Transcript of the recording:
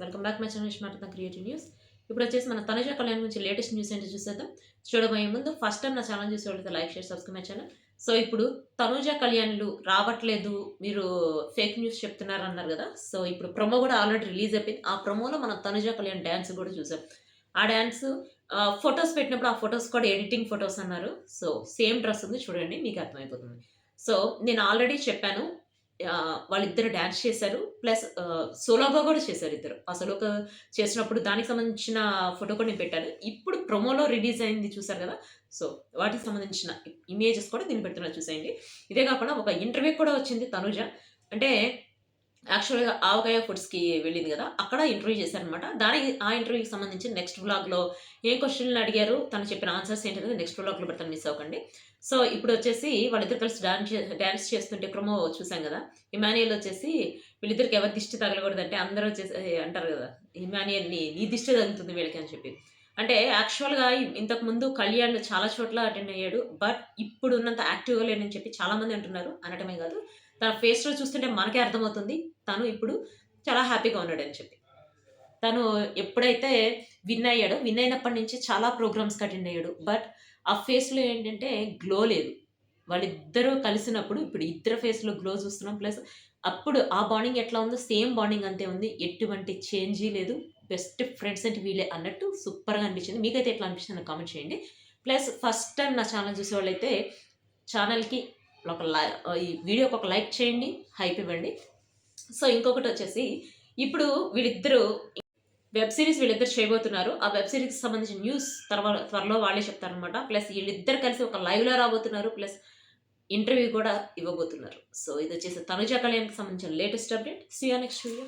Welcome back my channel smart creative news. ఇప్పుడు వచ్చేసి మన తనుజ కళ్యాణ్ గురించి లేటెస్ట్ న్యూస్ ఏంటో చూసేద్దాం. చూడబోయే ముందు ఫస్ట్ టైం నా ఛానల్ చూసేవాళ్ళైతే like share subscribe my channel. So ఇప్పుడు తనుజ కళ్యాణ్లు రావట్లేదు, మీరు ఫేక్ న్యూస్ చెప్తున్నారు అన్నారు కదా. సో ఇప్పుడు ప్రొమో కూడా ఆల్రెడీ రిలీజ్ అయిపోయింది. ఆ ప్రొమోలో మనం తనుజ కళ్యాణ్ డ్యాన్స్ కూడా చూసాం. ఆ డ్యాన్స్ ఫొటోస్ పెట్టినప్పుడు ఆ ఫొటోస్ కూడా ఎడిటింగ్ ఫొటోస్ అన్నారు. సో సేమ్ డ్రెస్ ఉంది, చూడండి మీకు అర్థమైపోతుంది. సో నేను ఆల్రెడీ చెప్పాను, వాళ్ళిద్దరు డాన్స్ చేశారు. ప్లస్ సోలోగా కూడా చేశారు ఇద్దరు. ఆ సోలోగా చేసినప్పుడు దానికి సంబంధించిన ఫోటో కూడా నేను పెట్టాను. ఇప్పుడు ప్రొమోలో రిలీజ్ అయింది చూసారు కదా. సో వాటికి సంబంధించిన ఇమేజెస్ కూడా దీన్ని పెడుతున్నారు చూసేయండి. ఇదే కాకుండా ఒక ఇంటర్వ్యూ కూడా వచ్చింది తనుజ. అంటే యాక్చువల్‌గా ఆవకాయ ఫుడ్స్‌కి వెళ్ళింది కదా. అక్కడ ఇంటర్వ్యూ చేశారనమాట. ఆ ఇంటర్వ్యూకి సంబంధించి నెక్స్ట్ వ్లాగ్‌లో ఏం క్వెషన్‌లు అడిగారు, తను చెప్పిన ఆన్సర్స్ ఏంటనేది నెక్స్ట్ వ్లాగ్‌లో పెడతాను, మిస్ అవ్వకండి. సో ఇప్పుడు వచ్చేసి వాళ్ళిద్దరు కలిసి డాన్స్ చేస్తుంటే ప్రోమో చూసాం కదా. ఇమాన్యుయల్ వచ్చేసి వీళ్ళిద్దరికి ఎవరి దిష్టి తగలకూడదంటే అందరూ వచ్చేసి అంటారు కదా, ఇమాన్యుయల్‌ని నీ దిష్టి తగులుతుంది వీళ్ళకి అని చెప్పి. అంటే యాక్చువల్‌గా ఇంతకుముందు కళ్యాణ్ చాలా చోట్ల అటెండ్ అయ్యాడు. బట్ ఇప్పుడు ఉన్నంత యాక్టివ్‌గా లేడని చెప్పి చాలామంది అంటున్నారు. అనటమే కాదు, తన ఫేస్‌లో చూస్తుంటే మనకే అర్థమవుతుంది తను ఇప్పుడు చాలా హ్యాపీగా ఉన్నాడని చెప్పి. తను ఎప్పుడైతే విన్ అయినప్పటి నుంచి చాలా ప్రోగ్రామ్స్‌కి అటెండ్ అయ్యాడు. బట్ ఆ ఫేస్‌లో ఏంటంటే గ్లో లేదు. వాళ్ళిద్దరూ కలిసినప్పుడు ఇప్పుడు ఇద్దరి ఫేస్‌లో గ్లో చూస్తున్నాం. ప్లస్ అప్పుడు ఆ బాండింగ్ ఎట్లా ఉందో సేమ్ బాండింగ్ అంతే ఉంది. ఎటువంటి చేంజీ లేదు. బెస్ట్ ఫ్రెండ్స్ అంటే వీళ్ళే అన్నట్టు సూపర్‌గా అనిపించింది. మీకైతే ఎట్లా అనిపించింది నాకు కామెంట్ చేయండి. ప్లస్ ఫస్ట్ టైమ్ నా ఛానల్ చూసేవాళ్ళైతే ఛానల్‌కి ఈ వీడియోకి ఒక లైక్ చేయండి, హైప్ ఇవ్వండి. సో ఇంకొకటి వచ్చేసి ఇప్పుడు వీళ్ళిద్దరూ వెబ్ సిరీస్ వీళ్ళిద్దరు చేయబోతున్నారు. ఆ వెబ్ సిరీస్‌కి సంబంధించిన న్యూస్ త్వరలో వాళ్ళే చెప్తారనమాట. ప్లస్ వీళ్ళిద్దరు కలిసి ఒక లైవ్‌లో రాబోతున్నారు. ప్లస్ ఇంటర్వ్యూ కూడా ఇవ్వబోతున్నారు. సో ఇదొచ్చేసి తనుజ కళ్యాణ్‌కి సంబంధించిన latest update. See you next video.